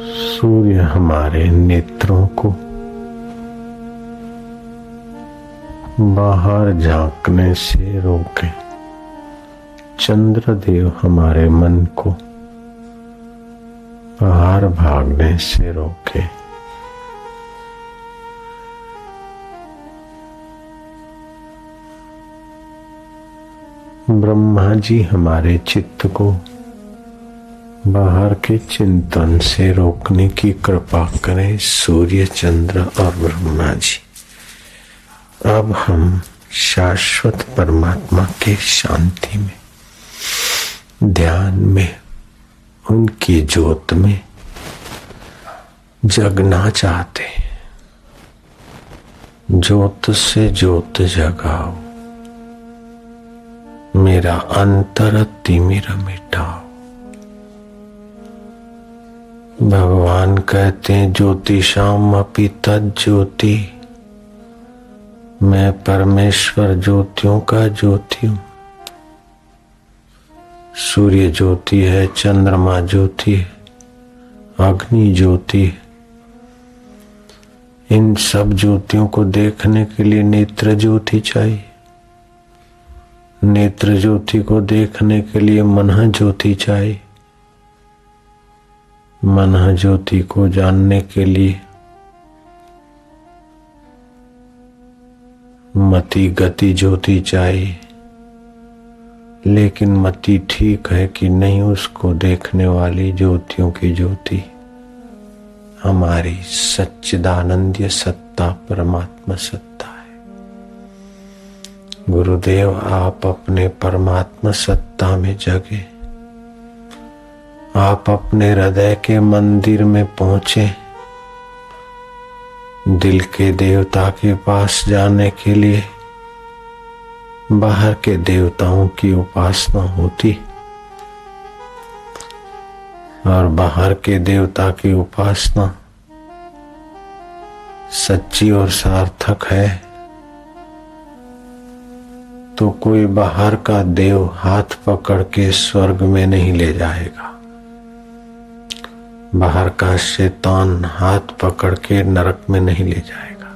सूर्य हमारे नेत्रों को बाहर झांकने से रोके, चंद्रदेव हमारे मन को बाहर भागने से रोके। ब्रह्मा जी हमारे चित्त को बाहर के चिंतन से रोकने की कृपा करें, सूर्य, चंद्र और ब्रह्मा जी। अब हम शाश्वत परमात्मा के शांति में, ध्यान में, उनकी ज्योत में जगना चाहते हैं। ज्योत से ज्योत जगाओ, मेरा अंतर तिमिर मिटाओ। भगवान कहते हैं ज्योतिषाम अपि तज्ज्योति, मैं परमेश्वर ज्योतियों का ज्योति हूं। सूर्य ज्योति है, चंद्रमा ज्योति है, अग्नि ज्योति है। इन सब ज्योतियों को देखने के लिए नेत्र ज्योति चाहिए। नेत्र ज्योति को देखने के लिए मन ज्योति चाहिए। मन ज्योति को जानने के लिए मति गति ज्योति चाहिए। लेकिन मति ठीक है कि नहीं, उसको देखने वाली ज्योतियों की ज्योति हमारी सच्चिदानंद सत्ता, परमात्मा सत्ता है। गुरुदेव, आप अपने परमात्मा सत्ता में जगे, आप अपने हृदय के मंदिर में पहुंचे। दिल के देवता के पास जाने के लिए बाहर के देवताओं की उपासना होती, और बाहर के देवता की उपासना सच्ची और सार्थक है तो कोई बाहर का देव हाथ पकड़ के स्वर्ग में नहीं ले जाएगा। बाहर का शैतान हाथ पकड़ के नरक में नहीं ले जाएगा।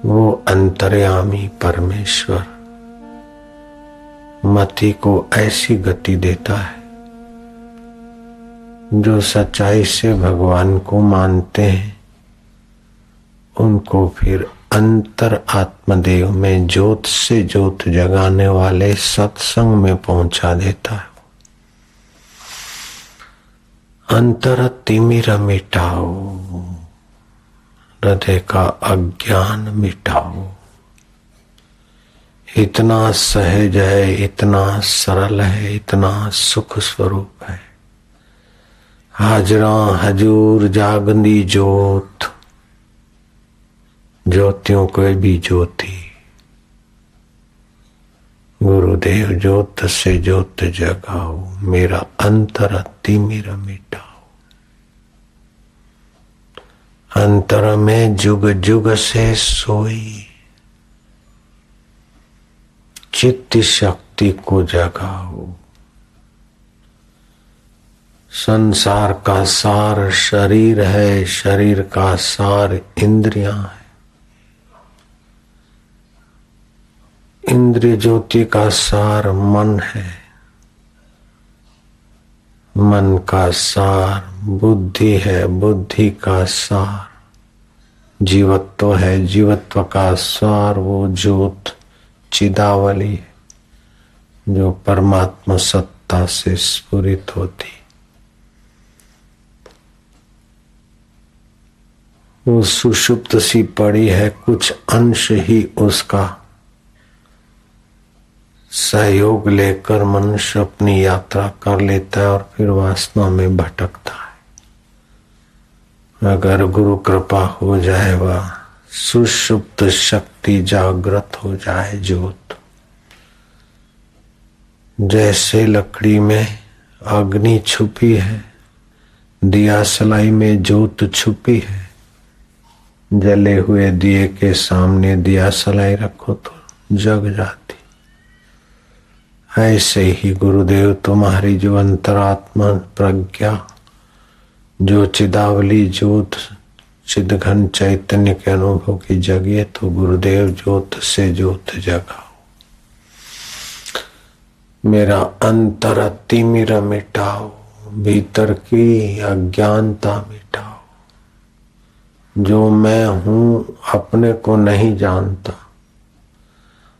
वो अंतर्यामी परमेश्वर मति को ऐसी गति देता है, जो सच्चाई से भगवान को मानते हैं उनको फिर अंतर आत्मदेव में ज्योत से ज्योत जगाने वाले सत्संग में पहुंचा देता है। अंतर तिमिर मिटाओ, हृदय का अज्ञान मिटाओ। इतना सहज है, इतना सरल है, इतना सुख स्वरूप है। हाजरा हजूर जागंदी ज्योत, ज्योतियों को भी ज्योति। गुरुदेव, ज्योत से ज्योत जगाओ, मेरा अंतर तिमिर मिटाओ। अंतर में जुग जुग से सोई चित्त शक्ति को जगाओ। संसार का सार शरीर है, शरीर का सार इंद्रियां है। इंद्रिय ज्योति का सार मन है, मन का सार बुद्धि है, बुद्धि का सार जीवत्व है, जीवत्व का सार वो ज्योत चिदावली है, जो परमात्मा सत्ता से स्फुरित होती। वो सुषुप्त सी पड़ी है, कुछ अंश ही उसका सहयोग लेकर मनुष्य अपनी यात्रा कर लेता है और फिर वासना में भटकता है। अगर गुरु कृपा हो जाए, वह सुषुप्त शक्ति जागृत हो जाए, ज्योत जैसे लकड़ी में अग्नि छुपी है, दिया सलाई में ज्योत छुपी है। जले हुए दिए के सामने दिया सलाई रखो तो जग जाती। ऐसे ही गुरुदेव, तुम्हारी जो अंतरात्मा प्रज्ञा जो चिदावली ज्योत चिदघन चैतन्य के अनुभव की जगिए तो गुरुदेव ज्योत से ज्योत जगाओ। मेरा अंतर तिमिर मिटाओ, भीतर की अज्ञानता मिटाओ। जो मैं हूं अपने को नहीं जानता,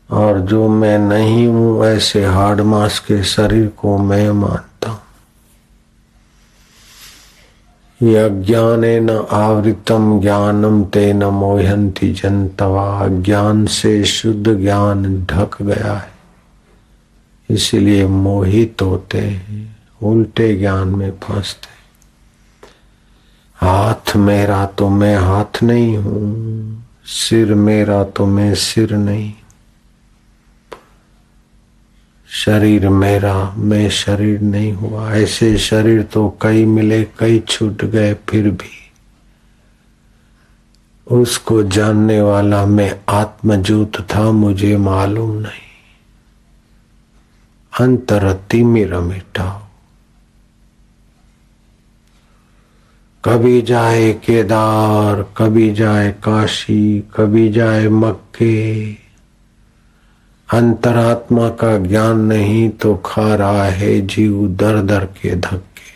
और जो मैं नहीं हूं ऐसे हाड़ मांस के शरीर को मैं मानता हूं। ये अज्ञानेन आवृतम ज्ञानम तेन मोहन्ति जन्तवा। अज्ञान से शुद्ध ज्ञान ढक गया है, इसलिए मोहित होते हैं, उल्टे ज्ञान में फंसते। हाथ मेरा तो मैं हाथ नहीं हूं, सिर मेरा तो मैं सिर नहीं, शरीर मेरा मैं शरीर नहीं हुआ। ऐसे शरीर तो कई मिले, कई छूट गए, फिर भी उसको जानने वाला मैं आत्मज्योत था, मुझे मालूम नहीं। अंतर तिमिर मिटाओ। कभी जाए केदार, कभी जाए काशी, कभी जाए मक्के। अंतरात्मा का ज्ञान नहीं तो खा रहा है जीव दर दर के धक्के।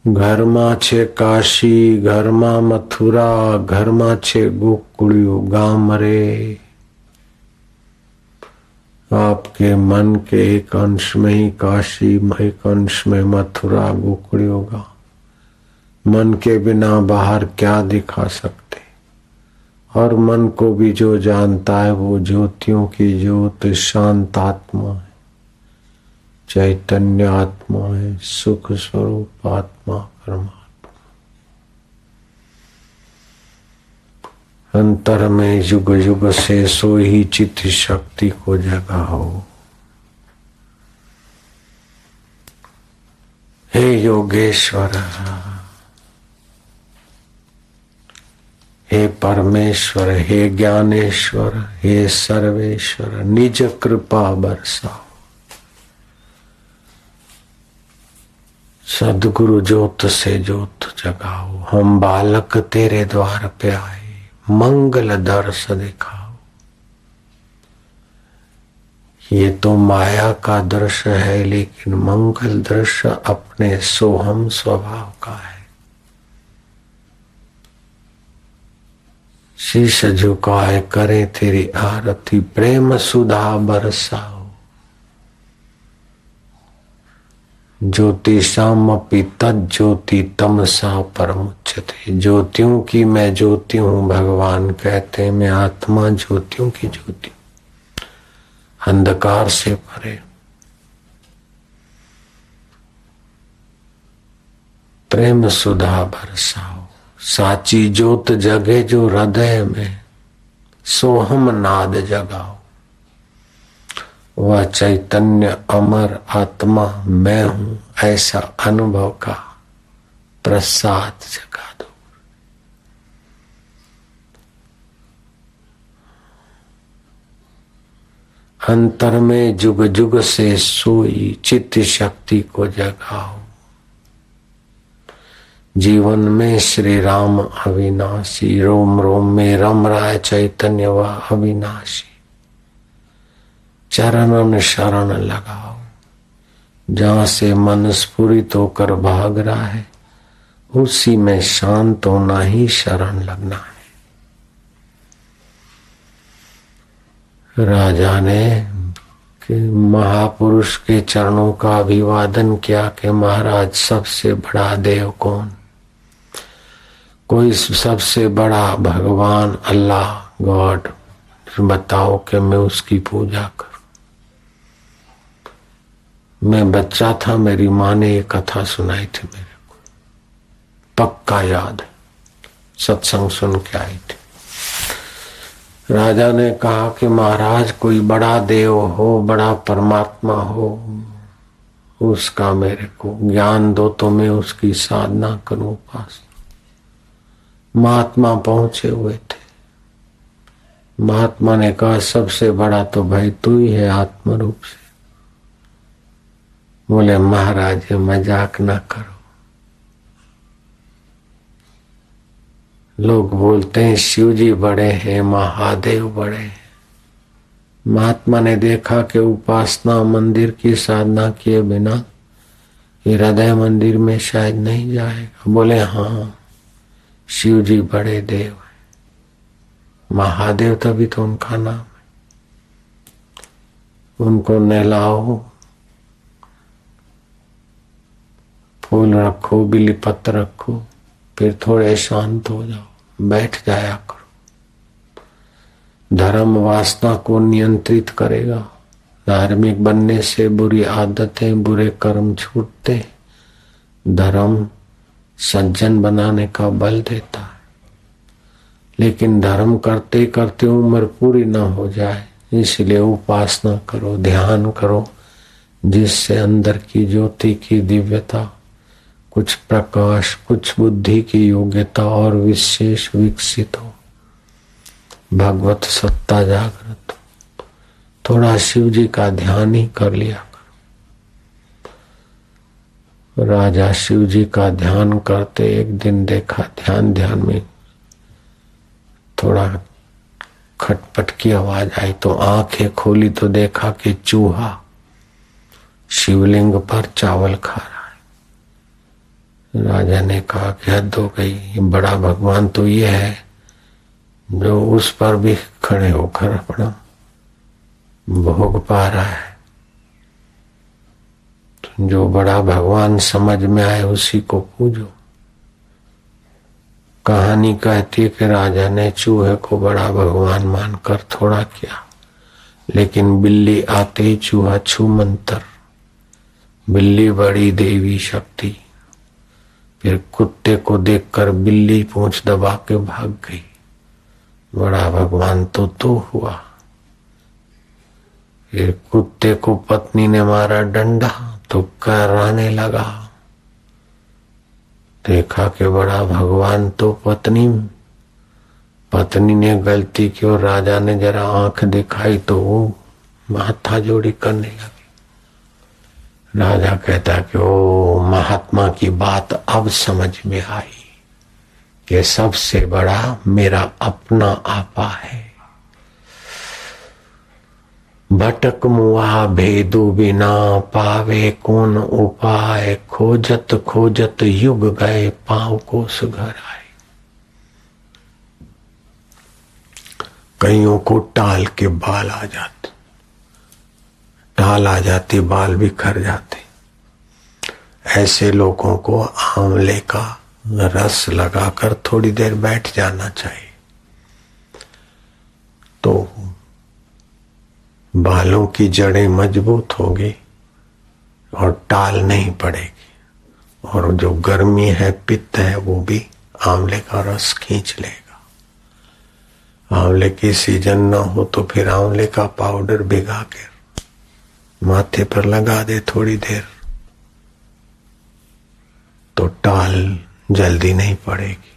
घरमा छे काशी, घरमा मथुरा, घरमा छे गोकुळियो गाम रे। आपके मन के एक अंश में ही काशी, एक अंश में मथुरा गोकुड़ी होगा। मन के बिना बाहर क्या दिखा सकते। और मन को भी जो जानता है वो ज्योतियों की ज्योत शांत आत्मा है, चैतन्य आत्मा है, सुख स्वरूप आत्मा परमात्मा। अंतर में युग युग से सोई चित्त शक्ति को जगाओ। हे योगेश्वर, हे परमेश्वर, हे ज्ञानेश्वर, हे सर्वेश्वर, निज कृपा बरसाओ। सद्गुरु ज्योत से ज्योत जगाओ। हम बालक तेरे द्वार पे आए, मंगल दर्श दिखाओ। ये तो माया का दृश्य है, लेकिन मंगल दृश्य अपने सोहम स्वभाव का है। शीश झुकाए करे तेरी आरती, प्रेम सुधा बरसाओ। ज्योतिषामपि तज्ज्योति तमसा परमुच्यते। ज्योतियों की मैं ज्योति हूँ, भगवान कहते हैं मैं आत्मा ज्योतियों की ज्योति, अंधकार से परे। प्रेम सुधा बरसाओ। साची ज्योत जगे जो हृदय में, सोहम नाद जगाओ। वह चैतन्य अमर आत्मा मैं हूं, ऐसा अनुभव का प्रसाद जगा दो। अंतर में जुग जुग से सोई चित्त शक्ति को जगाओ। जीवन में श्री राम अविनाशी, रोम रोम में रम रहा है चैतन्य व अविनाशी। चरणन शरण लगाओ। जहां से मन स्फुरित होकर भाग रहा है, उसी में शांत होना ही शरण लगना है। राजा ने महापुरुष के चरणों का अभिवादन किया कि महाराज सबसे बड़ा देव कौन? कोई सबसे बड़ा भगवान अल्लाह गॉड बताओ कि मैं उसकी पूजा करूं। मैं बच्चा था, मेरी माँ ने ये कथा सुनाई थी मेरे को, पक्का याद है, सत्संग सुन के आई थी। राजा ने कहा कि महाराज कोई बड़ा देव हो, बड़ा परमात्मा हो, उसका मेरे को ज्ञान दो तो मैं उसकी साधना करूं, उपासना। महात्मा पहुंचे हुए थे। महात्मा ने कहा सबसे बड़ा तो भाई तू ही है आत्म रूप से। बोले महाराज मजाक ना करो। लोग बोलते हैं शिव जी बड़े हैं, महादेव बड़े हैं। महात्मा ने देखा कि उपासना मंदिर की साधना किए बिना हृदय मंदिर में शायद नहीं जाएगा। बोले हाँ शिव जी बड़े देव है, महादेव तभी तो उनका नाम है। उनको नहलाओ, फूल रखो, बिली पत्र रखो, फिर थोड़े शांत हो जाओ, बैठ जाया करो। धर्म वासना को नियंत्रित करेगा। धार्मिक बनने से बुरी आदतें, बुरे कर्म छूटते। धर्म सज्जन बनाने का बल देता है। लेकिन धर्म करते करते उम्र पूरी न हो जाए, इसलिए उपासना करो, ध्यान करो, जिससे अंदर की ज्योति की दिव्यता, कुछ प्रकाश, कुछ बुद्धि की योग्यता और विशेष विकसित हो, भगवत सत्ता जागृत हो। थोड़ा शिव जी का ध्यान ही कर लिया करो। राजा शिव जी का ध्यान करते एक दिन देखा, ध्यान में थोड़ा खटपट की आवाज आई तो आंखें खोली तो देखा कि चूहा शिवलिंग पर चावल खा रहा है। राजा ने कहा कि हद हो गई, बड़ा भगवान तो ये है जो उस पर भी खड़े होकर अपना भोग पा रहा है। जो बड़ा भगवान समझ में आए उसी को पूजो। कहानी कहती है कि राजा ने चूहे को बड़ा भगवान मानकर थोड़ा किया, लेकिन बिल्ली आते ही चूहा छू मंतर। बिल्ली बड़ी देवी शक्ति। फिर कुत्ते को देखकर बिल्ली पूंछ दबा के भाग गई। बड़ा भगवान तो हुआ। फिर कुत्ते को पत्नी ने मारा डंडा तो कराने लगा। देखा कि बड़ा भगवान तो पत्नी ने गलती की और राजा ने जरा आंख दिखाई तो वो माथा जोड़ी करने लगे। राजा कहता कि ओ महात्मा की बात अब समझ में आई कि सबसे बड़ा मेरा अपना आपा है। भटक मुआ भेदु बिना पावे कौन उपाय, खोजत खोजत युग गए पांव को सुघर आए। कईयों को टाल के बाल आ जाते, टाल आ जाती, बाल बिखर जाते। ऐसे लोगों को आंवले का रस लगाकर थोड़ी देर बैठ जाना चाहिए, तो बालों की जड़ें मजबूत होगी और टाल नहीं पड़ेगी। और जो गर्मी है, पित्त है, वो भी आंवले का रस खींच लेगा। आंवले की सीजन ना हो तो फिर आंवले का पाउडर भिगा के माथे पर लगा दे थोड़ी देर, तो टाल जल्दी नहीं पड़ेगी।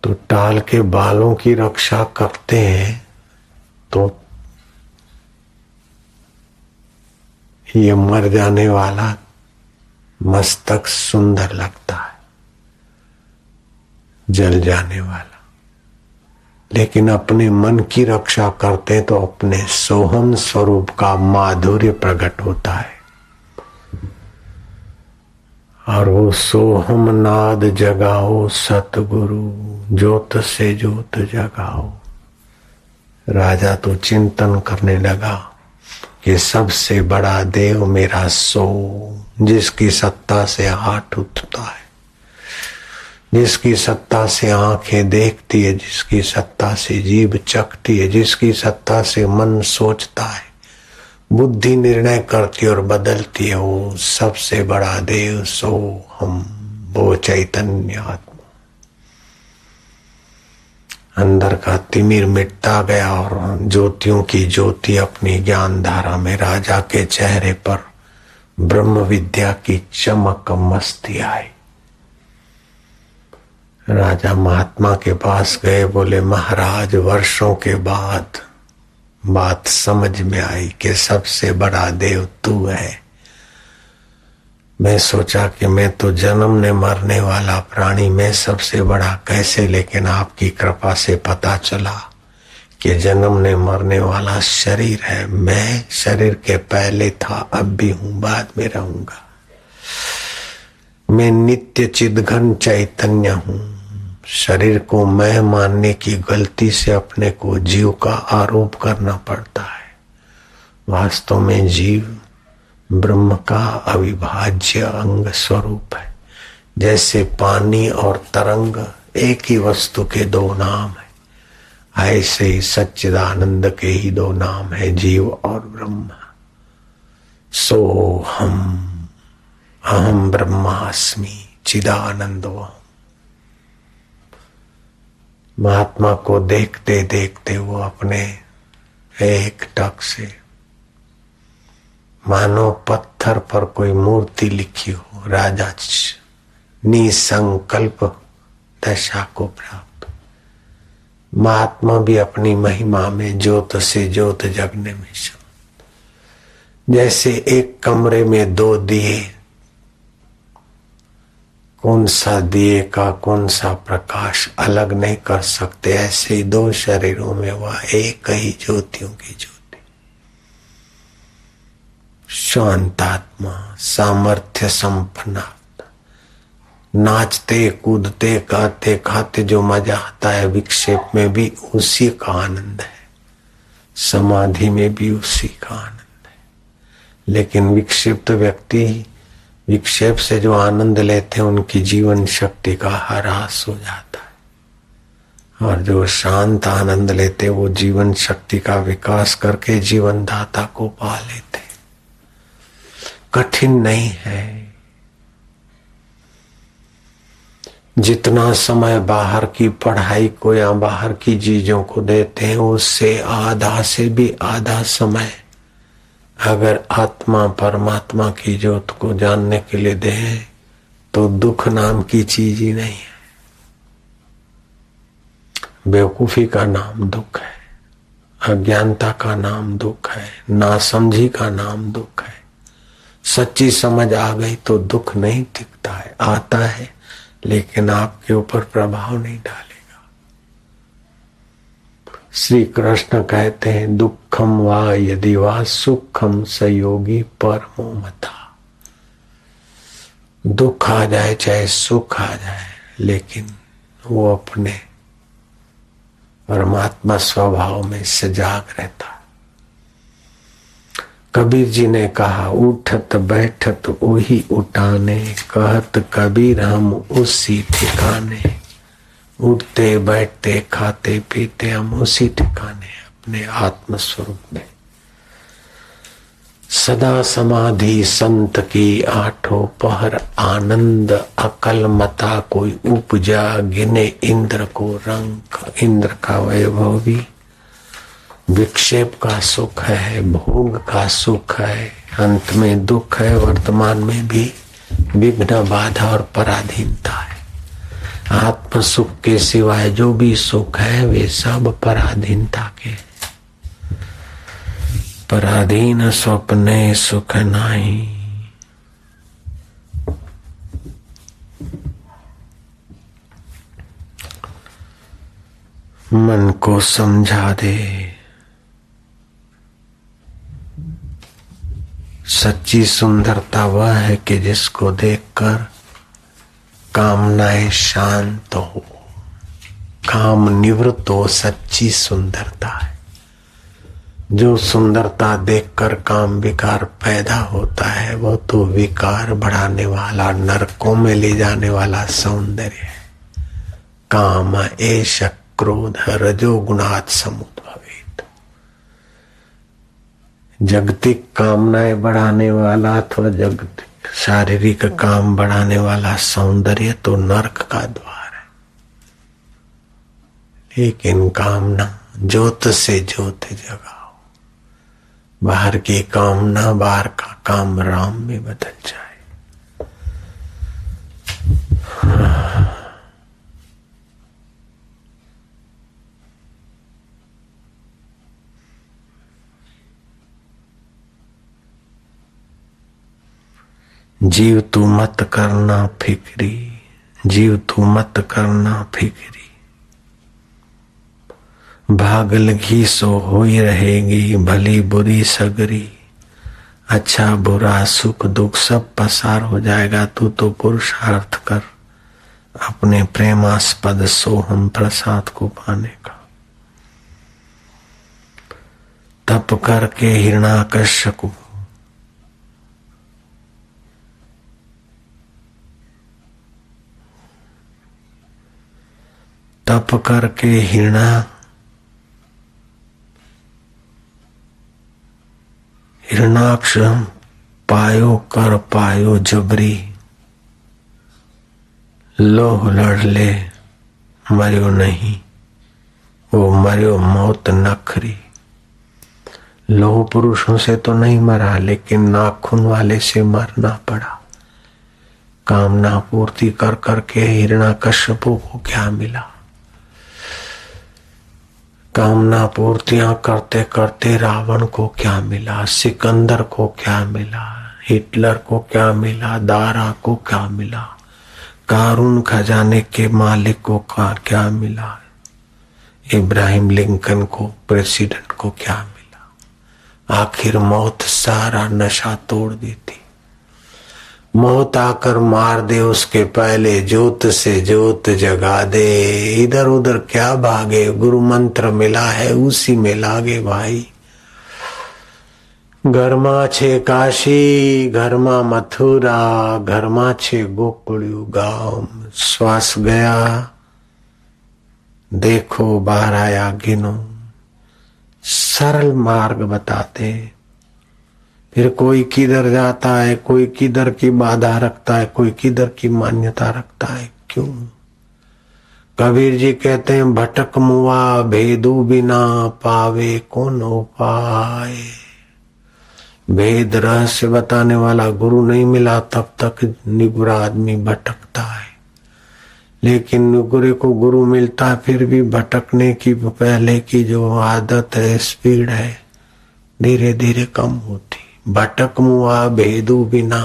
तो टाल के बालों की रक्षा करते हैं तो ये मर जाने वाला मस्तक सुंदर लगता है, जल जाने वाला। लेकिन अपने मन की रक्षा करते तो अपने सोहम स्वरूप का माधुर्य प्रकट होता है। और वो सोहम नाद जगाओ सतगुरु, ज्योत से ज्योत जगाओ। राजा तो चिंतन करने लगा कि सबसे बड़ा देव मेरा सो, जिसकी सत्ता से हाथ उठता है, जिसकी सत्ता से आंखें देखती है, जिसकी सत्ता से जीभ चखती है, जिसकी सत्ता से मन सोचता है, बुद्धि निर्णय करती और बदलती है, वो सबसे बड़ा देव सो हम, वो चैतन्य आत्मा। अंदर का तिमिर मिटता गया और ज्योतियों की ज्योति अपनी ज्ञान धारा में राजा के चेहरे पर ब्रह्म विद्या की चमक मस्ती आई। राजा महात्मा के पास गए, बोले महाराज वर्षों के बाद बात समझ में आई कि सबसे बड़ा देव तू है। मैं सोचा कि मैं तो जन्मने मरने वाला प्राणी, मैं सबसे बड़ा कैसे, लेकिन आपकी कृपा से पता चला कि जन्मने मरने वाला शरीर है। मैं शरीर के पहले था, अब भी हूं, बाद में रहूंगा। मैं नित्य चिदघन चैतन्य हूं। शरीर को मैं मानने की गलती से अपने को जीव का आरोप करना पड़ता है। वास्तव में जीव ब्रह्म का अविभाज्य अंग स्वरूप है। जैसे पानी और तरंग एक ही वस्तु के दो नाम है, ऐसे ही सच्चिदानंद के ही दो नाम है, जीव और ब्रह्म। सो हम अहम ब्रह्मास्मि चिदानंदो। महात्मा को देखते देखते वो अपने एक टक से मानो पत्थर पर कोई मूर्ति लिखी हो, राजा निसंकल्प दशा को प्राप्त। महात्मा भी अपनी महिमा में ज्योत से ज्योत जगने में शांत। जैसे एक कमरे में दो दिए, कौन सा दिए का कौन सा प्रकाश अलग नहीं कर सकते, ऐसे ही दो शरीरों में वह एक ही ज्योतियों की ज्योति। शांतात्मा, सामर्थ्य संपन्न, नाचते कूदते गाते खाते जो मजा आता है, विक्षेप में भी उसी का आनंद है, समाधि में भी उसी का आनंद है। लेकिन विक्षिप्त व्यक्ति विक्षेप से जो आनंद लेते हैं उनकी जीवन शक्ति का ह्रास हो जाता है, और जो शांत आनंद लेते वो जीवन शक्ति का विकास करके जीवन दाता को पा लेते। कठिन नहीं है। जितना समय बाहर की पढ़ाई को या बाहर की चीजों को देते हैं, उससे आधा से भी आधा समय अगर आत्मा परमात्मा की ज्योत को जानने के लिए दें तो दुख नाम की चीज ही नहीं है। बेवकूफी का नाम दुख है, अज्ञानता का नाम दुख है, नासमझी का नाम दुख है। सच्ची समझ आ गई तो दुख नहीं दिखता है, आता है लेकिन आपके ऊपर प्रभाव नहीं डालेगा। श्री कृष्ण कहते हैं, दुखम वा यदि वा सुखम सयोगी परमो मता। दुख आ जाए चाहे सुख आ जाए, लेकिन वो अपने परमात्मा स्वभाव में सजाग रहता है। कबीर जी ने कहा, उठत बैठत वही उठाने, कहत कबीर हम उसी ठिकाने। उठते बैठते खाते पीते हम उसी ठिकाने, अपने आत्म स्वरूप में। सदा समाधि संत की आठों पहर, आनंद अकल मता कोई उपजा, गिने इंद्र को रंग। इंद्र का वैभव भी विक्षेप का सुख है, भोग का सुख है, अंत में दुख है, वर्तमान में भी विघ्न बाधा और पराधीनता है। आत्म सुख के सिवाय जो भी सुख है वे सब पराधीनता के। पराधीन स्वप्ने सुख नहीं, मन को समझा दे। सच्ची सुंदरता वह है कि जिसको देखकर कामनाएं शांत हो, काम निवृत्त हो, सच्ची सुंदरता है। जो सुंदरता देखकर काम विकार पैदा होता है वो तो विकार बढ़ाने वाला, नरकों में ले जाने वाला सौंदर्य है। काम एष क्रोध रजोगुणात् समुद्भवेत्। जागतिक कामनाएं बढ़ाने वाला अथवा जागतिक शारीरिक काम बढ़ाने वाला सौंदर्य तो नरक का द्वार है। लेकिन कामना ज्योत से ज्योत जगाओ। बाहर की कामना, बाहर का काम राम में बदल जाए। जीव तू मत करना फिक्री, जीव तू मत करना फिक्री, भागल घी सो होई रहेगी भली बुरी सगरी। अच्छा बुरा सुख दुख सब पसार हो जाएगा, तू तो पुरुषार्थ कर अपने प्रेमास्पद सोहम प्रसाद को पाने का। तप करके हिरण्याकश्यप को तप करके हिरणाक्ष पायो कर पायो जबरी। लोह लड़ ले मर्यो नहीं, वो मर्यो मौत नखरी। लोह पुरुषों से तो नहीं मरा, लेकिन नाखून वाले से मरना पड़ा। कामना पूर्ति कर करके हिरण्याकश्यपों को क्या मिला? कामना पूर्तियां करते करते रावण को क्या मिला? सिकंदर को क्या मिला? हिटलर को क्या मिला? दारा को क्या मिला? कारून खजाने के मालिक को क्या मिला? इब्राहिम लिंकन को, प्रेसिडेंट को क्या मिला? आखिर मौत सारा नशा तोड़ देती। मौत आकर मार दे उसके पहले, जोत से जोत जगा दे। इधर उधर क्या भागे, गुरु मंत्र मिला है उसी में लागे भाई। घरमा छे काशी, घरमा मथुरा, घरमा छे गोकुळ्यु गाम। श्वास गया देखो बाहर आया गिनो। सरल मार्ग बताते। फिर कोई किधर जाता है, कोई किधर की बाधा रखता है, कोई किधर की मान्यता रखता है। क्यों? कबीर जी कहते हैं भटक मुआ भेदू बिना पावे कौन उपाय। भेद रहस्य बताने वाला गुरु नहीं मिला तब तक निगुरा आदमी भटकता है। लेकिन निगुरे को गुरु मिलता फिर भी भटकने की पहले की जो आदत है, स्पीड है, धीरे धीरे कम होती। भटक मुआ भेदू बिना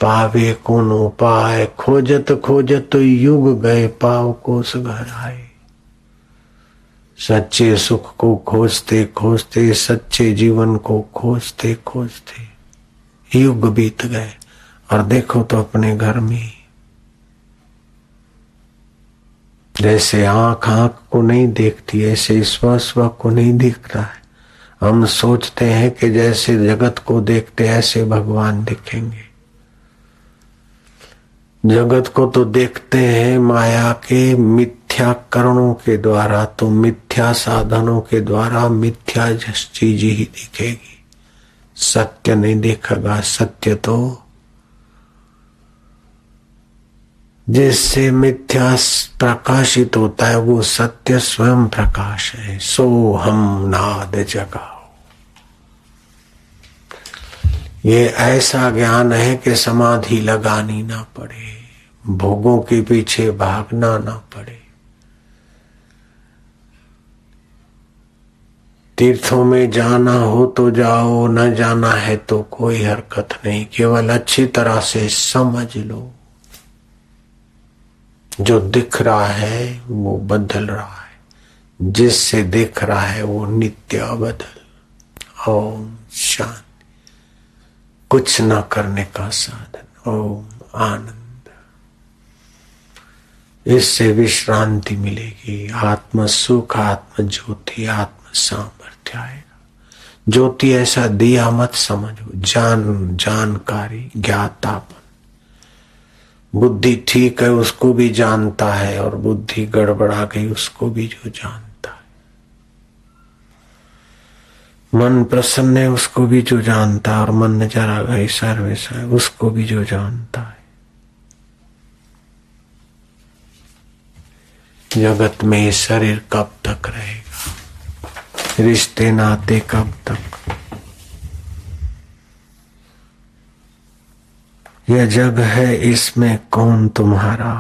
पावे कौन उपाय। खोजत खोजत युग गए पाव कोस घर आए। सच्चे सुख को खोजते खोजते, सच्चे जीवन को खोजते खोजते युग बीत गए। और देखो तो अपने घर में जैसे आंख आंख को नहीं देखती, ऐसे स्व स्व को नहीं दिख रहा है। हम सोचते हैं कि जैसे जगत को देखते ऐसे भगवान दिखेंगे। जगत को तो देखते हैं माया के मिथ्या करणों के द्वारा, तो मिथ्या साधनों के द्वारा मिथ्या चीज ही दिखेगी, सत्य नहीं दिखेगा। सत्य तो जिससे मिथ्या प्रकाशित होता है वो सत्य स्वयं प्रकाश है। सो हम नाद जगाओ। ये ऐसा ज्ञान है कि समाधि लगानी ना पड़े, भोगों के पीछे भागना ना पड़े। तीर्थों में जाना हो तो जाओ, न जाना है तो कोई हरकत नहीं। केवल अच्छी तरह से समझ लो जो दिख रहा है वो बदल रहा है, जिससे दिख रहा है वो नित्य अबदल। ओम शांति। कुछ न करने का साधन ओम आनंद। इससे विश्रांति मिलेगी। आत्म सुख, आत्म ज्योति, आत्म सामर्थ्य आएगा। ज्योति ऐसा दिया मत समझो, जानकारी, ज्ञातापन। बुद्धि ठीक है उसको भी जानता है, और बुद्धि गड़बड़ा गई उसको भी जो जानता है। मन प्रसन्न है उसको भी जो जानता है, और मन नजर गया ऐसा वैसा है उसको भी जो जानता है। जगत में ये शरीर कब तक रहेगा? रिश्ते नाते कब तक? यह जग है इसमें कौन तुम्हारा?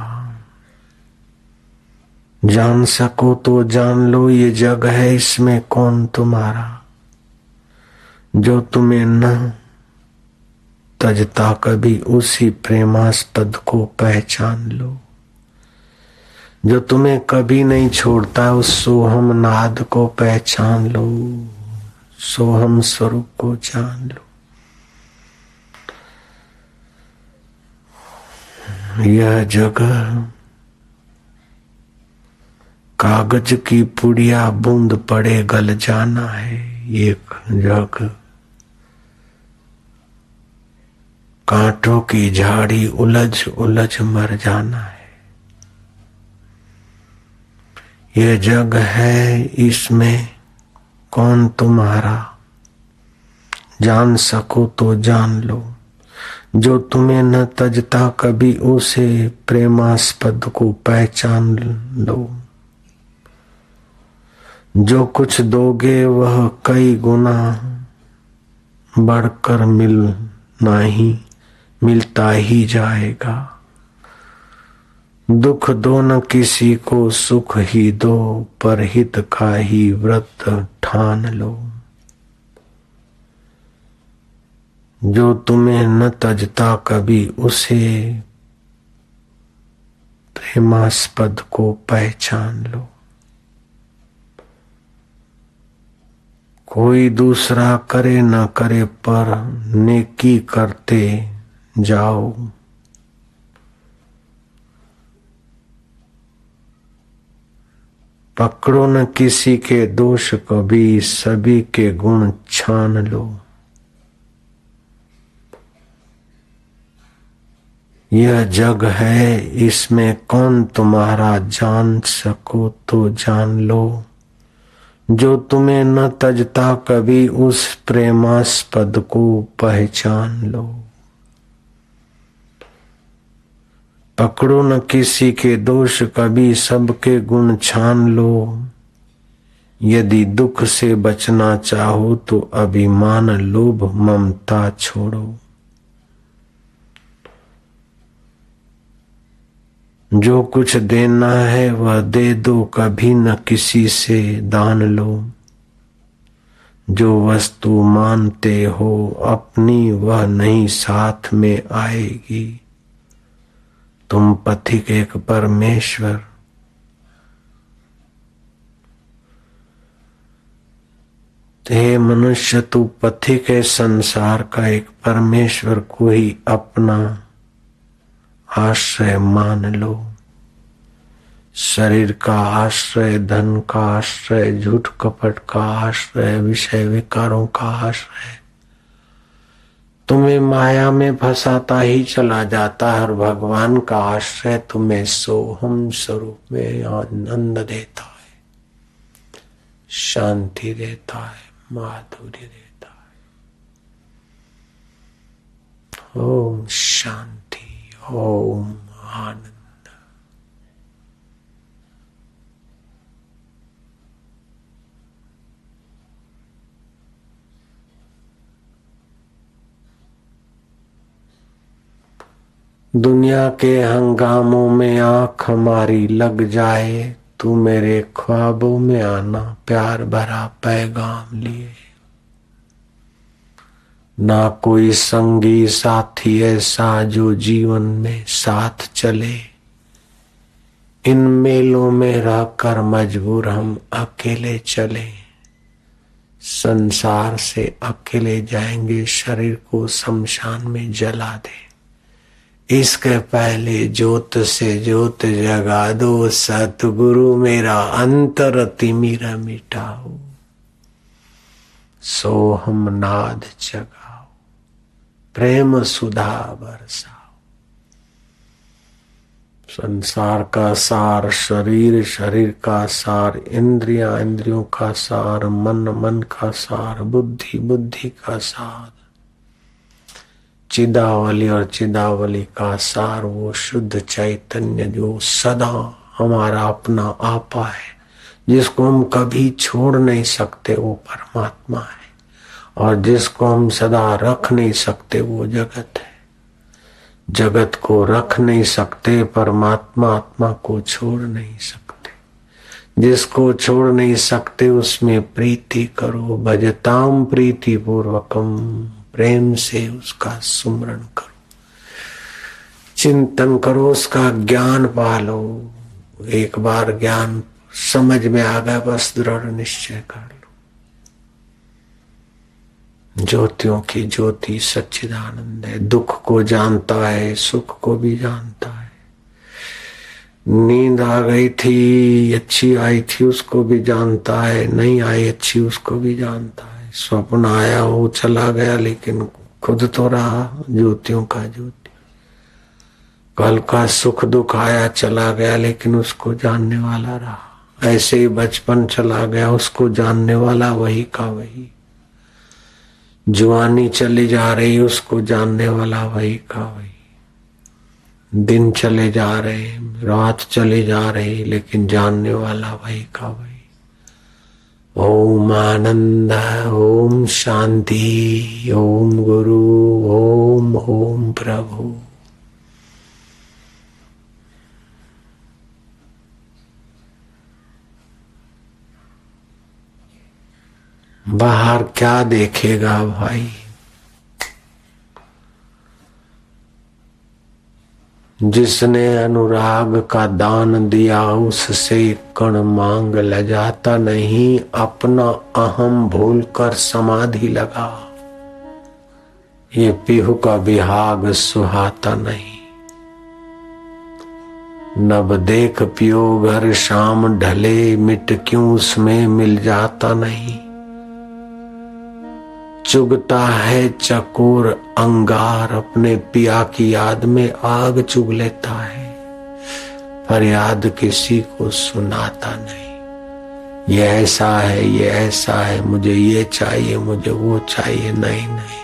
जान सको तो जान लो ये जग है इसमें कौन तुम्हारा? जो तुम्हें न तजता कभी उसी प्रेमास्पद को पहचान लो जो तुम्हें कभी नहीं छोड़ता। उस सोहम नाद को पहचान लो, सोहम स्वरूप को जान लो। यह जगह कागज की पुड़िया बूंद पड़े गल जाना है। ये जग कांटों की झाड़ी उलझ उलझ मर जाना है। यह जग है, इसमें कौन तुम्हारा, जान सको तो जान लो। जो तुम्हें न तजता कभी उसे प्रेमास्पद को पहचान लो। जो कुछ दोगे वह कई गुना बढ़कर मिलता ही जाएगा। दुख दो न किसी को, सुख ही दो, पर हित का ही व्रत ठान लो। जो तुम्हें न तजता कभी उसे प्रेमास्पद को पहचान लो। कोई दूसरा करे न करे पर नेकी करते जाओ। पकड़ो न किसी के दोष कभी, सभी के गुण छान लो। यह जग है, इसमें कौन तुम्हारा, जान सको तो जान लो। जो तुम्हें न तजता कभी उस प्रेमास्पद को पहचान लो। पकड़ो न किसी के दोष कभी, सबके गुण छान लो। यदि दुख से बचना चाहो तो अभिमान लोभ ममता छोड़ो। जो कुछ देना है वह दे दो, कभी न किसी से दान लो। जो वस्तु मानते हो अपनी वह नहीं साथ में आएगी। तुम पथिक एक परमेश्वर, हे मनुष्य तू पथिक है संसार का, एक परमेश्वर को ही अपना आश्रय मान लो। शरीर का आश्रय, धन का आश्रय, झूठ कपट का आश्रय, विषय विकारों का आश्रय तुम्हें माया में फंसाता ही चला जाता है। और भगवान का आश्रय तुम्हें सोहम स्वरूप में आनंद देता है, शांति देता है, माधुर्य देता है। ओम शांति, ओम आनंद। दुनिया के हंगामों में आंख हमारी लग जाए, तू मेरे ख्वाबों में आना प्यार भरा पैगाम लिए। ना कोई संगी साथी ऐसा जो जीवन में साथ चले। इन मेलों में रहकर मजबूर हम अकेले चले। संसार से अकेले जाएंगे, शरीर को शमशान में जला दे। इसके पहले ज्योत से ज्योत जगा दो, सतगुरु मेरा अंतर तिमिर मिटाओ। सोहम नाद जगाओ, प्रेम सुधा बरसाओ। संसार का सार शरीर, शरीर का सार इंद्रियां, इंद्रियों का सार मन, मन का सार बुद्धि, बुद्धि का सार चिदावली, और चिदावली का सार वो शुद्ध चैतन्य जो सदा हमारा अपना आपा है, जिसको हम कभी छोड़ नहीं सकते वो परमात्मा है। और जिसको हम सदा रख नहीं सकते वो जगत है। जगत को रख नहीं सकते, परमात्मा आत्मा को छोड़ नहीं सकते। जिसको छोड़ नहीं सकते उसमें प्रीति करो। भजताम प्रीति पूर्वकम प्रेम से उसका सुमरण करो, चिंतन करो, उसका ज्ञान पालो। एक बार ज्ञान समझ में आ गया, बस दृढ़ निश्चय कर लो। ज्योतियों की ज्योति सच्चिदानंद है, दुख को जानता है, सुख को भी जानता है। नींद आ गई थी, अच्छी आई थी, उसको भी जानता है, नहीं आई अच्छी उसको भी जानता है। स्वप्न आया, वो चला गया, लेकिन खुद तो रहा ज्योतियों का ज्योति। कल का सुख दुख आया चला गया, लेकिन उसको जानने वाला रहा। ऐसे ही बचपन चला गया, उसको जानने वाला वही का वही। जवानी चली जा रही, उसको जानने वाला वही का वही। दिन चले जा रहे, रात चली जा रही, लेकिन जानने वाला वही का वही। ओम आनंद, ओम शांति, ओम गुरु, ओम ओम प्रभु। बाहर क्या देखेगा भाई? जिसने अनुराग का दान दिया, उससे कण मांग ल जाता नहीं। अपना अहम भूल कर समाधि लगा, ये पीहू का विहाग सुहाता नहीं। नब देख पियो घर शाम ढले, मिट क्यों उसमें मिल जाता नहीं। चुगता है चकोर अंगार, अपने पिया की याद में आग चुग लेता है। फरियाद किसी को सुनाता नहीं। ये ऐसा है, ये ऐसा है, मुझे ये चाहिए, मुझे वो चाहिए। नहीं नहीं,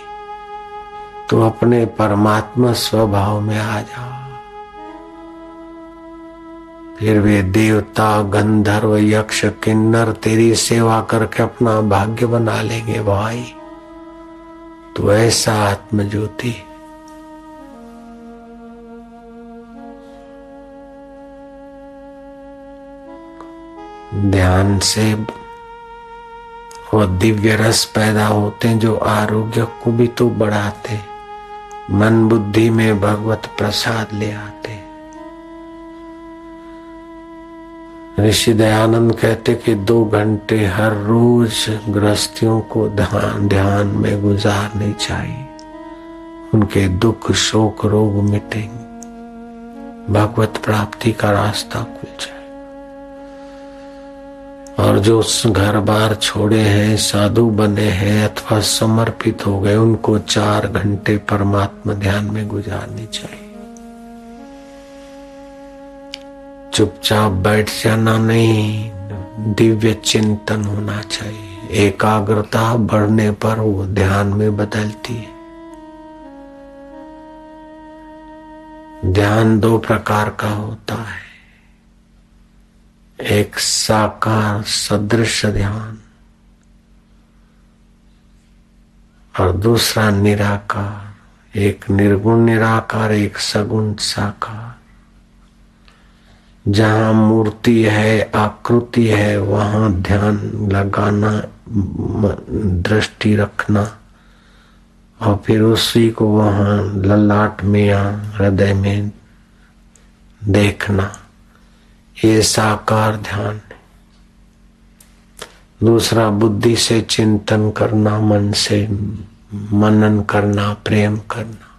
तो अपने परमात्मा स्वभाव में आ जा। फिर वे देवता गंधर्व यक्ष किन्नर तेरी सेवा करके अपना भाग्य बना लेंगे भाई। तो ऐसा आत्म ज्योति, ध्यान से वो दिव्य रस पैदा होते हैं जो आरोग्य को भी तो बढ़ाते, मन बुद्धि में भगवत प्रसाद ले आते। ऋषि दयानंद कहते कि 2 घंटे हर रोज गृहस्थियों को ध्यान में गुजारने चाहिए। उनके दुख शोक रोग मिटेंगे, भगवत प्राप्ति का रास्ता खुल जाए। और जो घर बार छोड़े हैं, साधु बने हैं अथवा समर्पित हो गए, उनको 4 घंटे परमात्मा ध्यान में गुजारनी चाहिए। चुपचाप बैठ जाना नहीं, दिव्य चिंतन होना चाहिए। एकाग्रता बढ़ने पर वो ध्यान में बदलती है। ध्यान 2 प्रकार का होता है, एक साकार सदृश ध्यान और दूसरा निराकार। एक निर्गुण निराकार, एक सगुण साकार। जहाँ मूर्ति है, आकृति है, वहाँ ध्यान लगाना, दृष्टि रखना और फिर उसी को वहाँ ललाट में या हृदय में देखना, ये साकार ध्यान है। दूसरा बुद्धि से चिंतन करना, मन से मनन करना, प्रेम करना।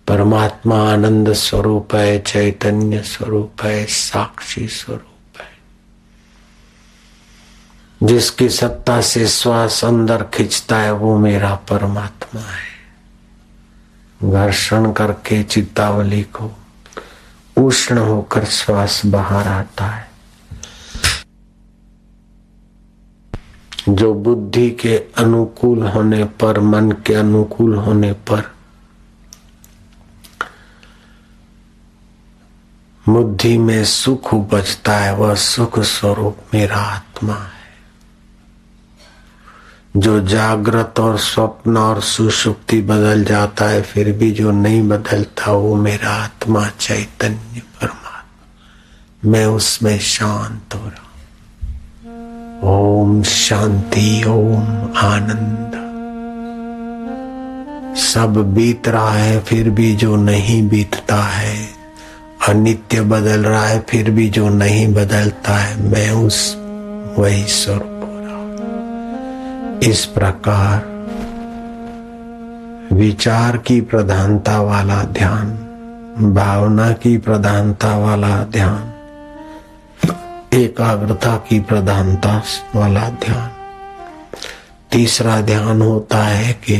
परमात्मा आनंद स्वरूप है, चैतन्य स्वरूप है, साक्षी स्वरूप है। जिसकी सत्ता से श्वास अंदर खींचता है वो मेरा परमात्मा है। घर्षण करके चित्तावली को उष्ण होकर श्वास बाहर आता है। जो बुद्धि के अनुकूल होने पर, मन के अनुकूल होने पर बुद्धि में सुख उपजता है, वह सुख स्वरूप मेरा आत्मा है। जो जागृत और स्वप्न और सुषुप्ति बदल जाता है, फिर भी जो नहीं बदलता, वो मेरा आत्मा चैतन्य परमात्मा। मैं उसमें शांत हो रहा। ओम शांति, ओम आनंद। सब बीत रहा है फिर भी जो नहीं बीतता है, अनित्य बदल रहा है फिर भी जो नहीं बदलता है, मैं उस वही स्वरूप हो रहा हूं। इस प्रकार विचार की प्रधानता वाला ध्यान, भावना की प्रधानता वाला ध्यान, एकाग्रता की प्रधानता वाला ध्यान। तीसरा ध्यान होता है कि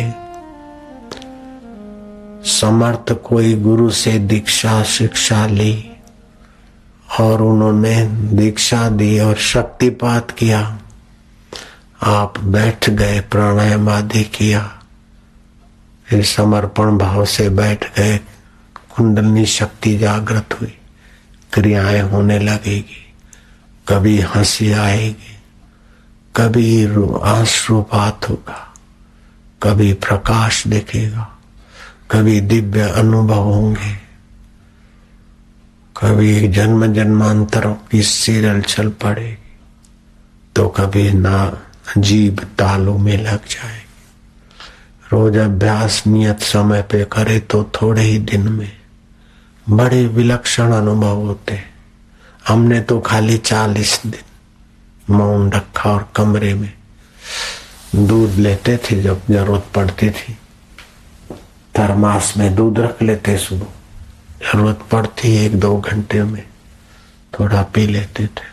समर्थ कोई गुरु से दीक्षा शिक्षा ली और उन्होंने दीक्षा दी और शक्तिपात किया, आप बैठ गए, प्राणायाम आदि किया, फिर समर्पण भाव से बैठ गए, कुंडलिनी शक्ति जागृत हुई, क्रियाएं होने लगेगी, कभी हंसी आएगी, कभी आश्रुपात होगा, कभी प्रकाश दिखेगा, कभी दिव्य अनुभव होंगे, कभी जन्म जन्मांतरों की सीरियल चल पड़ेगी, तो कभी ना जीभ तालू में लग जाएगी। रोज अभ्यास नियत समय पे करे तो थोड़े ही दिन में बड़े विलक्षण अनुभव होते हैं। हमने तो खाली 40 दिन मौन रखा और कमरे में दूध लेते थे, जब जरूरत पड़ती थी थर्मास में दूध रख लेते, सुबह जरूरत पड़ती 1-2 घंटे में थोड़ा पी लेते थे,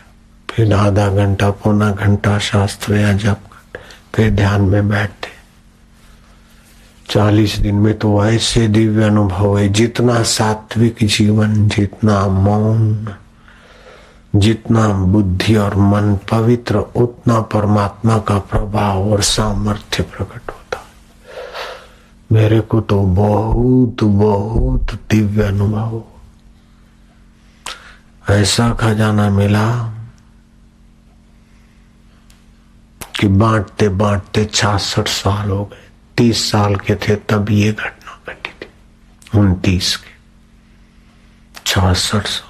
फिर आधा घंटा पौना घंटा शास्त्र या जप, फिर ध्यान में बैठते। 40 दिन में तो ऐसे दिव्य अनुभव है, जितना सात्विक जीवन, जितना मौन, जितना बुद्धि और मन पवित्र, उतना परमात्मा का प्रभाव और सामर्थ्य प्रकट होता है। मेरे को तो बहुत बहुत दिव्य अनुभव, ऐसा खजाना मिला कि बांटते बांटते 66 साल हो गए। 30 साल के थे तब ये घटना घटी थी, 29 के 66 साल,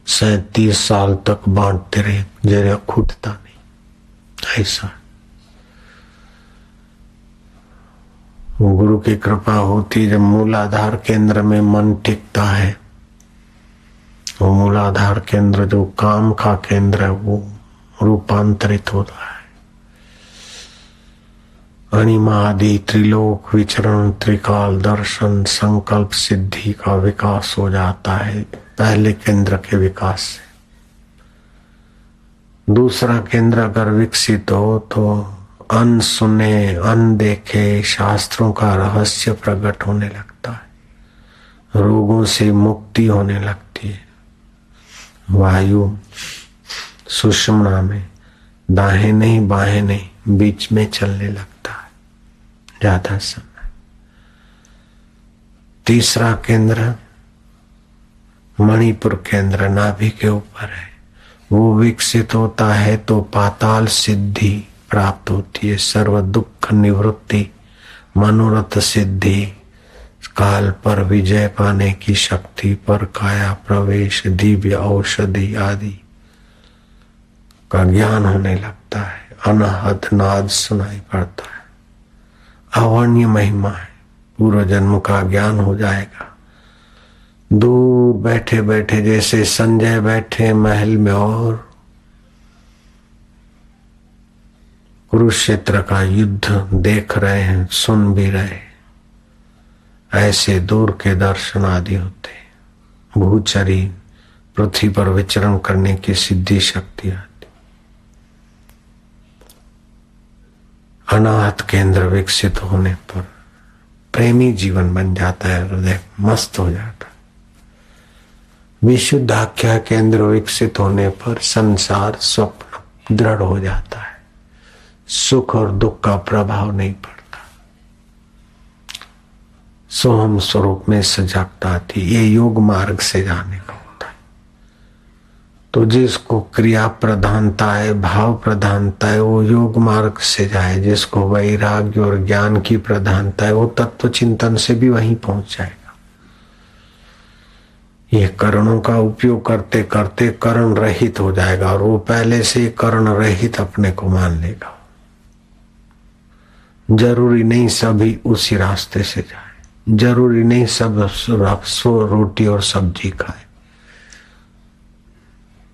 37 साल तक बांटते रहे, जरा खुटता नहीं। ऐसा गुरु की कृपा होती, जब मूलाधार केंद्र में मन टिकता है, वो मूलाधार केंद्र जो काम का केंद्र है वो रूपांतरित होता है। अणिमा आदि त्रिलोक विचरण, त्रिकाल दर्शन, संकल्प सिद्धि का विकास हो जाता है पहले केंद्र के विकास से। दूसरा केंद्र अगर विकसित हो तो अनसुने अनदेखे शास्त्रों का रहस्य प्रकट होने लगता है, रोगों से मुक्ति होने लगती है। वायु सुषुम्ना में दाहिने नहीं बाहें नहीं बीच में चलने लगता है ज्यादा समय। तीसरा केंद्र मणिपुर केंद्र नाभि के ऊपर है, वो विकसित होता है तो पाताल सिद्धि प्राप्त होती है, सर्व दुख निवृत्ति, मनोरथ सिद्धि, काल पर विजय पाने की शक्ति, पर काया प्रवेश, दिव्य औषधि आदि का ज्ञान होने लगता है। अनहद नाद सुनाई पड़ता है, अवर्ण्य महिमा है, पूर्व जन्म का ज्ञान हो जाएगा। दूर बैठे बैठे जैसे संजय बैठे महल में और कुरुक्षेत्र का युद्ध देख रहे हैं, सुन भी रहे, ऐसे दूर के दर्शन आदि होते। भूचरी पृथ्वी पर विचरण करने की सिद्धि शक्ति आती। अनाहत केंद्र विकसित होने पर प्रेमी जीवन बन जाता है, हृदय मस्त हो जाता है। विशुद्धाख्या केंद्र विकसित होने पर संसार स्वप्न दृढ़ हो जाता है, सुख और दुख का प्रभाव नहीं पड़ता, सोहम स्वरूप में सजगता आती। ये योग मार्ग से जाने का होता है। तो जिसको क्रिया प्रधानता है, भाव प्रधानता है, वो योग मार्ग से जाए। जिसको वैराग्य और ज्ञान की प्रधानता है, वो तत्व चिंतन से भी वहीं पहुंच जाएगा। ये करणों का उपयोग करते करते करण रहित हो जाएगा और वो पहले से करण रहित अपने को मान लेगा। जरूरी नहीं सभी उसी रास्ते से जाए, जरूरी नहीं सब रोटी और सब्जी खाए।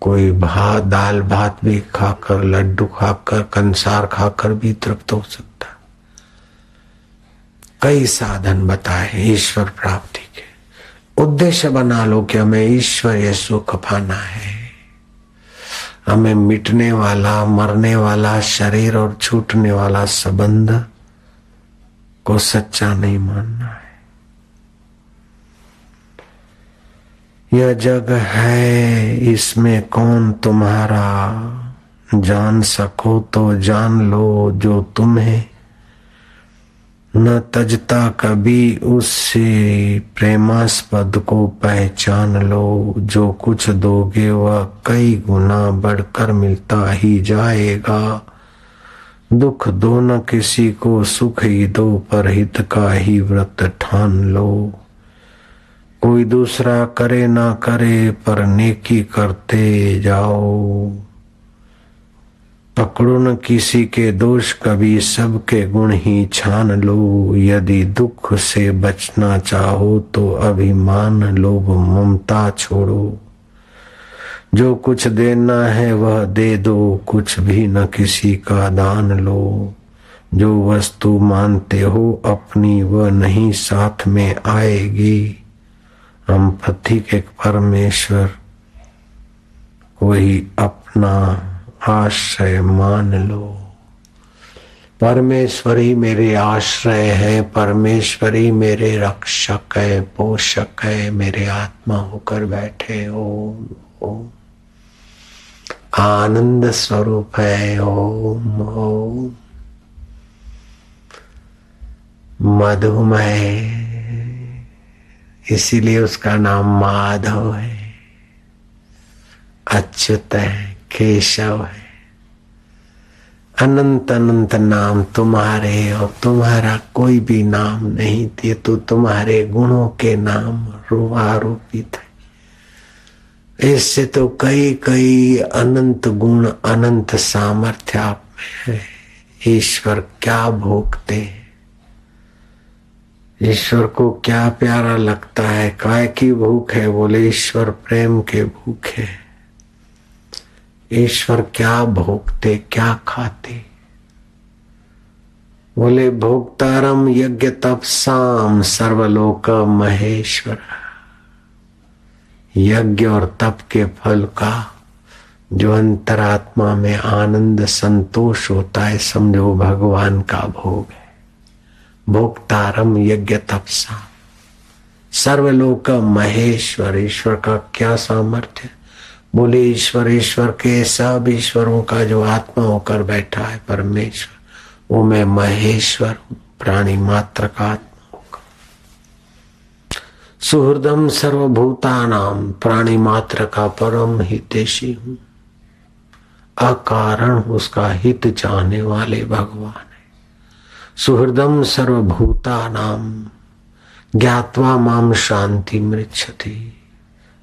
कोई भात दाल भात भी खाकर, लड्डू खाकर, कंसार खाकर भी तृप्त हो सकता है। कई साधन बताए ईश्वर प्राप्ति के। उद्देश्य बना लो कि हमें ईश्वरीय सुख पाना है, हमें मिटने वाला मरने वाला शरीर और छूटने वाला संबंध को सच्चा नहीं मानना है। यह जग है, इसमें कौन तुम्हारा, जान सको तो जान लो जो तुम्हें, न तजता कभी उससे प्रेमास्पद को पहचान लो। जो कुछ दोगे वह कई गुना बढ़कर मिलता ही जाएगा। दुख दो न किसी को, सुख ही दो, पर हित का ही व्रत ठान लो। कोई दूसरा करे ना करे, पर नेकी करते जाओ। पकड़ो न किसी के दोष कभी, सबके गुण ही छान लो। यदि दुख से बचना चाहो तो अभिमान लोभ ममता छोड़ो। जो कुछ देना है वह दे दो, कुछ भी न किसी का दान लो। जो वस्तु मानते हो अपनी वह नहीं साथ में आएगी। हम पथिक एक परमेश्वर को ही अपना आश्रय मान लो। परमेश्वर ही मेरे आश्रय है, परमेश्वर ही मेरे रक्षक है, पोषक है, मेरे आत्मा होकर बैठे। ओम ओम आनंद स्वरूप है। ओम ओम मधुमय, इसीलिए उसका नाम माधव है, अच्युत है, केशव है। अनंत अनंत नाम तुम्हारे, और तुम्हारा कोई भी नाम नहीं थे तो तुम्हारे गुणों के नाम आरोपित है। इससे तो कई कई अनंत गुण अनंत सामर्थ्य आप में है। ईश्वर क्या भोगते हैं, ईश्वर को क्या प्यारा लगता है। काय की भूख है, बोले ईश्वर प्रेम के भूखे। ईश्वर क्या भोगते, क्या खाते, बोले भोक्तारम यज्ञ तपसाम सर्वलोक महेश्वर। यज्ञ और तप के फल का जो अंतरात्मा में आनंद संतोष होता है, समझो भगवान का भोग है। भोक्तारम यज्ञ तपसा सर्वलोक महेश्वर। ईश्वर का क्या सामर्थ्य, बोले ईश्वर, ईश्वर के सब ईश्वरों का जो आत्मा होकर बैठा है परमेश्वर, वो मैं महेश्वर हूँ, प्राणी मात्र का आत्मा होकर। सुहृदम सर्वभूतानाम, प्राणी मात्र का परम हितैषी हूँ। अकारण उसका हित चाहने वाले भगवान है। सुहृदम सर्वभूतानाम ज्ञात्वा माम शांति मृच्छति।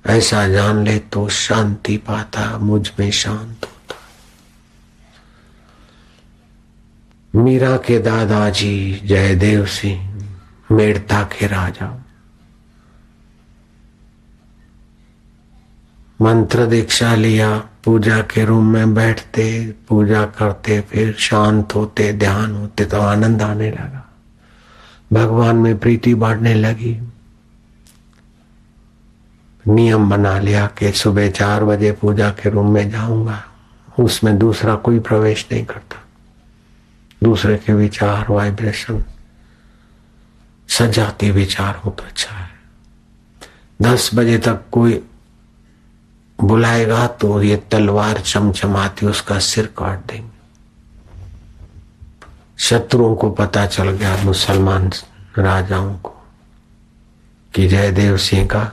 ऐसा जान ले तो शांति पाता, मुझ में शांत होता। मीरा के दादाजी जयदेव सिंह मेड़ता के राजा, मंत्र दीक्षा लिया, पूजा के रूम में बैठते, पूजा करते, फिर शांत होते, ध्यान होते तो आनंद आने लगा, भगवान में प्रीति बढ़ने लगी। नियम बना लिया कि सुबह 4 बजे पूजा के रूम में जाऊंगा, उसमें दूसरा कोई प्रवेश नहीं करता। दूसरे के विचार वाइब्रेशन सजाती विचार हो तो अच्छा है। 10 बजे तक कोई बुलाएगा तो ये तलवार चमचमाती उसका सिर काट देंगे। शत्रुओं को पता चल गया, मुसलमान राजाओं को, कि जयदेव सिंह का,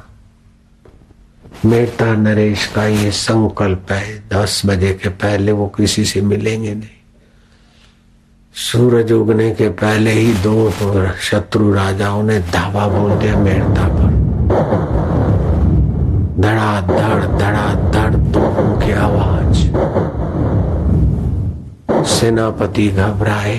मेड़ता नरेश का ये संकल्प है 10 बजे के पहले वो किसी से मिलेंगे नहीं। सूरज उगने के पहले ही 2 शत्रु राजाओं ने धावा बोल दिया मेड़ता पर। धड़ाधड़ तोपों की आवाज। सेनापति घबराए,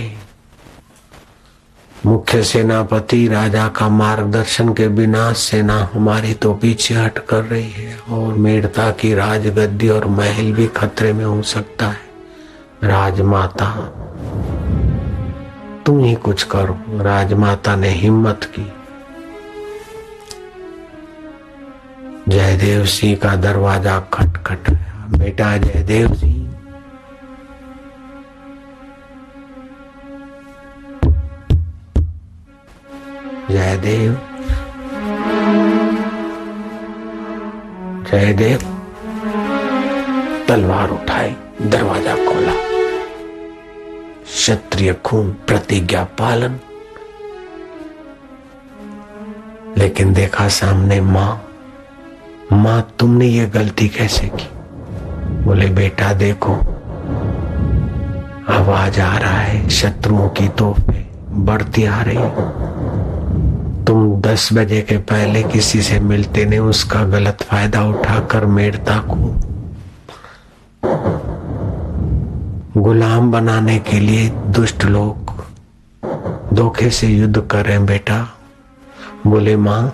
मुख्य सेनापति राजा का मार्गदर्शन के बिना सेना हमारी तो पीछे हट कर रही है और मेड़ता की राजगद्दी और महल भी खतरे में हो सकता है। राजमाता तुम ही कुछ करो। राजमाता ने हिम्मत की। जयदेव सिंह का दरवाजा खटखटाया। बेटा जयदेव सिंह, जयदेव, जयदेव तलवार उठाई, दरवाजा खोला। क्षत्रिय खून, प्रतिज्ञा पालन। लेकिन देखा सामने मां। मां तुमने ये गलती कैसे की? बोले बेटा देखो, आवाज आ रहा है, शत्रुओं की तोपें बढ़ती आ रही है। तुम 10 बजे के पहले किसी से मिलते नहीं, उसका गलत फायदा उठाकर मेड़ता को गुलाम बनाने के लिए दुष्ट लोग धोखे से युद्ध कर रहे हैं बेटा। बोले मां,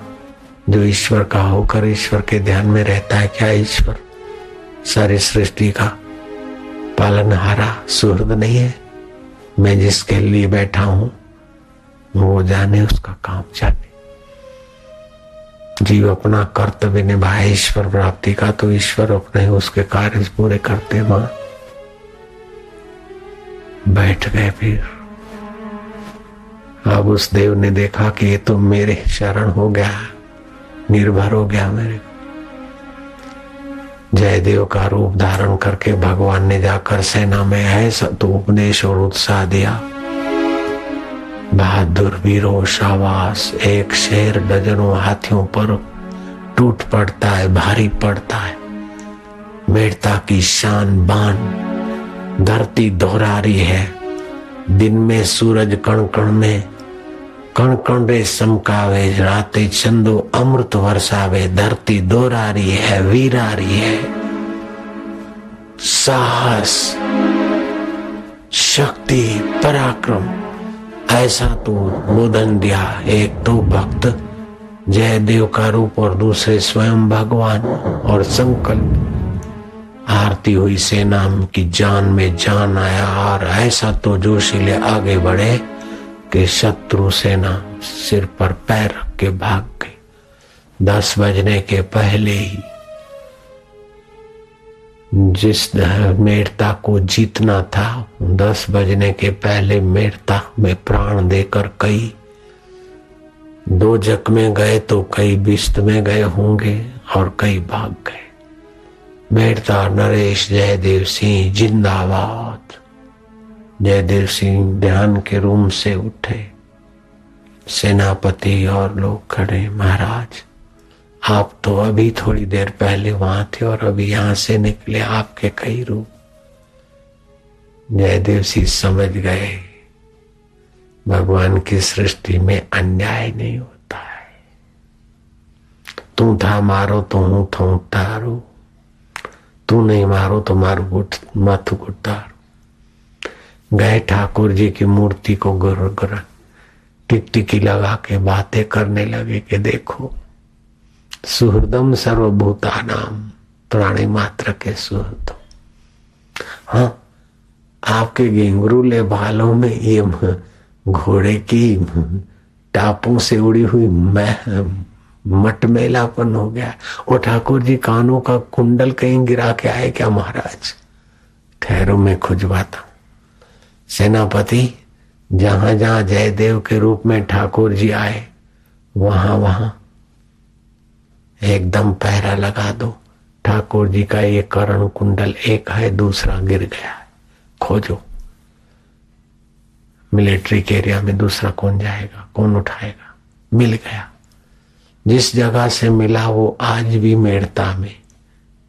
जो ईश्वर का होकर ईश्वर के ध्यान में रहता है, क्या ईश्वर सारी सृष्टि का पालनहारा सुहृद नहीं है? मैं जिसके लिए बैठा हूं वो जाने, उसका काम जाने। जीव अपना कर्तव्य निभाए ईश्वर प्राप्ति का, तो ईश्वर अपने उसके कार्य पूरे करते। मां बैठ गए। फिर अब उस देव ने देखा कि ये तो मेरे शरण हो गया, निर्भर हो गया मेरे को। जयदेव का रूप धारण करके भगवान ने जाकर सेना में ऐसा तो उपदेश और उत्साह दिया। बहादुर वीरों शाबाश, एक शेर डजनों हाथियों पर टूट पड़ता है, भारी पड़ता है। मेड़ता की शान बान, धरती दोहरा रही है। दिन में सूरज कण कण में, कण कण रे समकावे, राते चंदो अमृत वर्षावे। धरती दोहरा रही है, वीरा रही है। साहस, शक्ति, पराक्रम, ऐसा तो बोधन दिया। एक तो भक्त जयदेव का रूप और दूसरे स्वयं भगवान, और संकल्प। आरती हुई सेना की जान में जान आया, और ऐसा तो जोशीले आगे बढ़े कि शत्रु सेना सिर पर पैर रख के भाग गई। 10 बजने के पहले ही जिस मेड़ता को जीतना था, 10 बजने के पहले मेड़ता में प्राण देकर कई दोजक में गए तो कई बिस्त में गए होंगे और कई भाग गए। मेड़ता नरेश जयदेव सिंह जिंदाबाद। जयदेव सिंह ध्यान के रूम से उठे। सेनापति और लोग खड़े। महाराज, आप तो अभी थोड़ी देर पहले वहां थे और अभी यहां से निकले, आपके कई रूप। जयदेव सिंह समझ गए भगवान की सृष्टि में अन्याय नहीं होता है। तू था मारो तो हूं थो तारू, तू नहीं मारो तो मारू माथु उतारू। गए ठाकुर जी की मूर्ति को गुर टिकटिकी लगा के बातें करने लगे कि देखो, सुहृदम सर्वभूतानाम, प्राणी मात्र के सुहृद। हाँ, आपके गेंगरूले बालों में ये घोड़े की टापों से उड़ी हुई मटमेलापन हो गया। वो ठाकुर जी कानों का कुंडल कहीं गिरा के आए क्या महाराज? ठहरो मैं खुजवाता हूं। सेनापति, जहां जहां जयदेव के रूप में ठाकुर जी आए, वहां वहां एकदम पहरा लगा दो। ठाकुर जी का ये कर्ण कुंडल एक है, दूसरा गिर गया है, खोजो। मिलिट्री के एरिया में दूसरा कौन जाएगा, कौन उठाएगा? मिल गया। जिस जगह से मिला वो आज भी मेड़ता में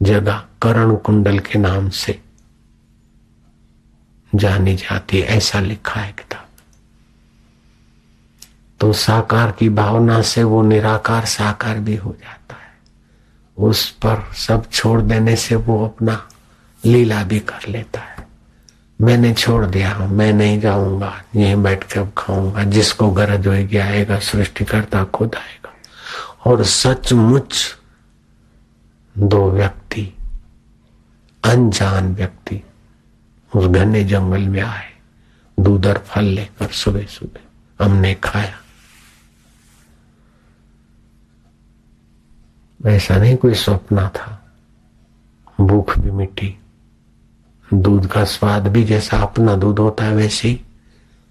जगह कर्ण कुंडल के नाम से जानी जाती है, ऐसा लिखा है किताब। तो साकार की भावना से वो निराकार साकार भी हो जाता है। उस पर सब छोड़ देने से वो अपना लीला भी कर लेता है। मैंने छोड़ दिया, मैं नहीं जाऊंगा, यहीं बैठ के अब खाऊंगा, जिसको गरज होगी आएगा, सृष्टिकर्ता खुद आएगा। और सचमुच दो व्यक्ति, अनजान व्यक्ति उस घने जंगल में आए, दूध और फल लेकर सुबह सुबह। हमने खाया। ऐसा नहीं कोई सपना था, भूख भी मिटी, दूध का स्वाद भी जैसा अपना दूध होता है वैसे ही।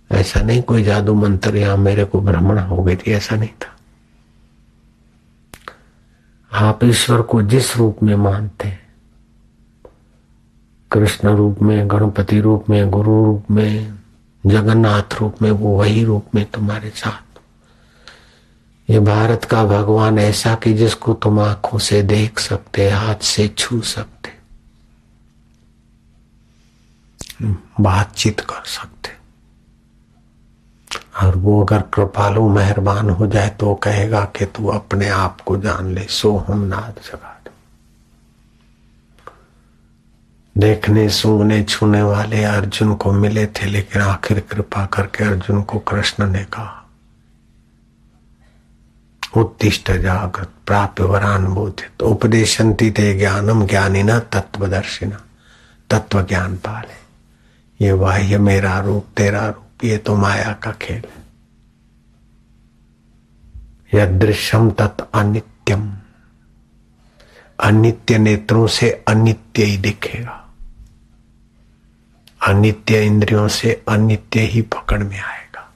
ऐसा नहीं कोई जादू मंत्र या मेरे को भ्रमण हो गई थी, ऐसा नहीं था। आप ईश्वर को जिस रूप में मानते हैं, कृष्ण रूप में, गणपति रूप में, गुरु रूप में, जगन्नाथ रूप में, वो वही रूप में तुम्हारे साथ। ये भारत का भगवान ऐसा कि जिसको तुम आंखों से देख सकते, हाथ से छू सकते, बातचीत कर सकते। और वो अगर कृपालु मेहरबान हो जाए तो कहेगा कि तू अपने आप को जान ले, सो हम नाद जगा दो। देखने सूंघने छूने वाले अर्जुन को मिले थे, लेकिन आखिर कृपा करके अर्जुन को कृष्ण ने कहा, उत्तिष्ठ जागृत प्राप्य वरान बोधित उपदेशन्ति ते ज्ञानम ज्ञानिना तत्वदर्शिना। तत्व ज्ञान पाले। ये बाह्य मेरा रूप तेरा रूप, ये तो माया का खेल है। यदृश्यम तत् अनित्यम, अनित्य नेत्रों से अनित्य ही दिखेगा, अनित्य इंद्रियों से अनित्य ही पकड़ में आएगा।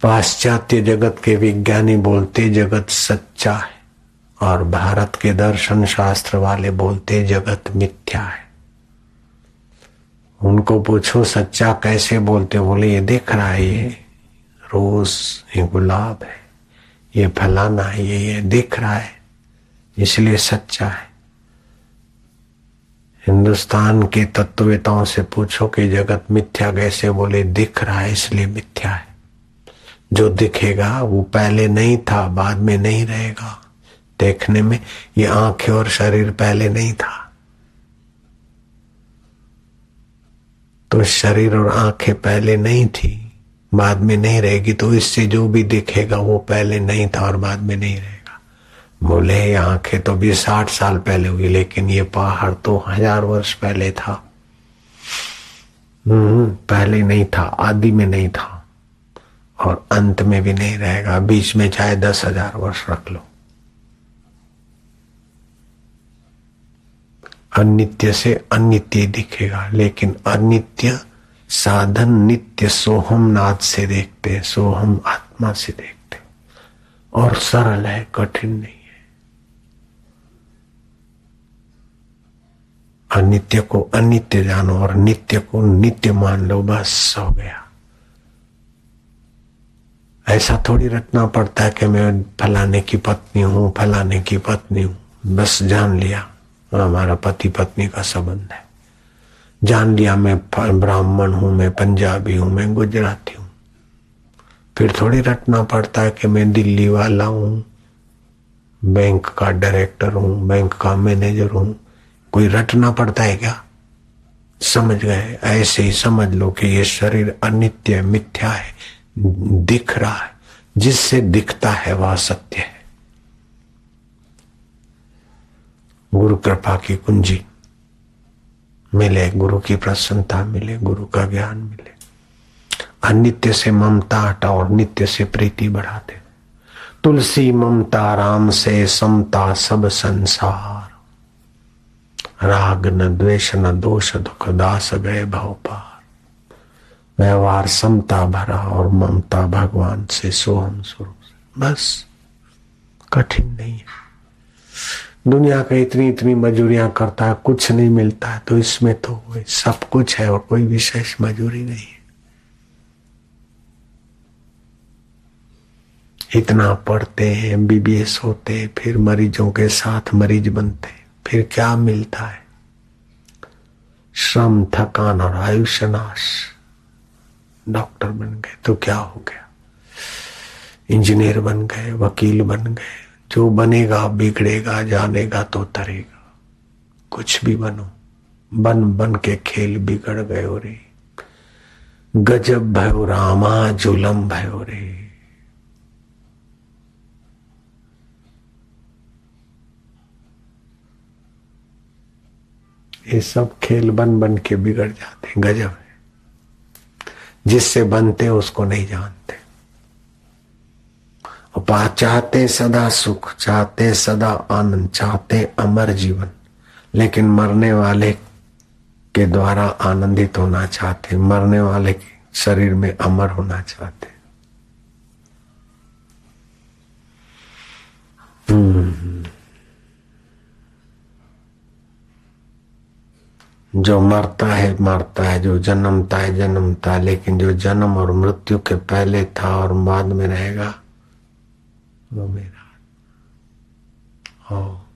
पाश्चात्य जगत के विज्ञानी बोलते जगत सच्चा है, और भारत के दर्शन शास्त्र वाले बोलते जगत मिथ्या है। उनको पूछो सच्चा कैसे बोलते, बोले ये दिख रहा है, ये रोज, ये गुलाब है, ये फलाना है, ये दिख रहा है इसलिए सच्चा है। हिंदुस्तान के तत्ववेताओं से पूछो कि जगत मिथ्या कैसे, बोले दिख रहा है इसलिए मिथ्या है। जो दिखेगा वो पहले नहीं था, बाद में नहीं रहेगा। देखने में ये आंखें और शरीर पहले नहीं था, तो शरीर और आंखें पहले नहीं थी, बाद में नहीं रहेगी। तो इससे जो भी दिखेगा वो पहले नहीं था और बाद में नहीं रहेगा। बोले ये आंखें तो भी 60 साल पहले हुई, लेकिन ये पहाड़ तो 1000 वर्ष पहले था। पहले नहीं था, आदि में नहीं था और अंत में भी नहीं रहेगा। बीच में चाहे 10,000 वर्ष रख लो। अनित्य से अनित्य दिखेगा, लेकिन अनित्य साधन नित्य सोहम नाद से देखते हैं, सोहम आत्मा से देखते हैं। और सरल है, कठिन नहीं है। अनित्य को अनित्य जानो और नित्य को नित्य मान लो, बस हो गया। ऐसा थोड़ी रटना पड़ता है कि मैं फलाने की पत्नी हूं, फलाने की पत्नी हूं। बस जान लिया हमारा पति पत्नी का संबंध है, जान लिया मैं ब्राह्मण हूं, मैं पंजाबी हूं, मैं गुजराती हूं। फिर थोड़ी रटना पड़ता है कि मैं दिल्ली वाला हूं, बैंक का डायरेक्टर हूं, बैंक का मैनेजर हूं। कोई रटना पड़ता है क्या? समझ गए? ऐसे ही समझ लो कि ये शरीर अनित्य मिथ्या है, दिख रहा है, जिससे दिखता है वह सत्य है। गुरु कृपा की कुंजी मिले, गुरु की प्रसन्नता मिले, गुरु का ज्ञान मिले। अनित्य से ममता हटा और नित्य से प्रीति बढ़ाते। तुलसी ममता राम से समता सब संसार, राग न द्वेष न दोष दुख दास गए भव पार। व्यवहार समता भरा और ममता भगवान से सोहम स्वरूप से, बस। कठिन नहीं है। दुनिया का इतनी मजूरियां करता है, कुछ नहीं मिलता है, तो इसमें तो सब कुछ है और कोई विशेष मजूरी नहीं है। इतना पढ़ते हैं, MBBS होते, फिर मरीजों के साथ मरीज बनते, फिर क्या मिलता है? श्रम, थकान और आयुष्य नाश। डॉक्टर बन गए तो क्या हो गया, इंजीनियर बन गए, वकील बन गए, जो बनेगा बिगड़ेगा, जानेगा तो तरेगा। कुछ भी बनो, बन बन के खेल बिगड़ गयो रे, गजब भयो रामा जुलम भयो रे। ये सब खेल बन बन के बिगड़ जाते हैं, गजब है। जिससे बनते उसको नहीं जानते। चाहते सदा सुख, चाहते सदा आनंद, चाहते अमर जीवन, लेकिन मरने वाले के द्वारा आनंदित होना चाहते, मरने वाले के शरीर में अमर होना चाहते। जो मरता है, जो जन्मता है, लेकिन जो जन्म और मृत्यु के पहले था और बाद में रहेगा वो मेरा हो।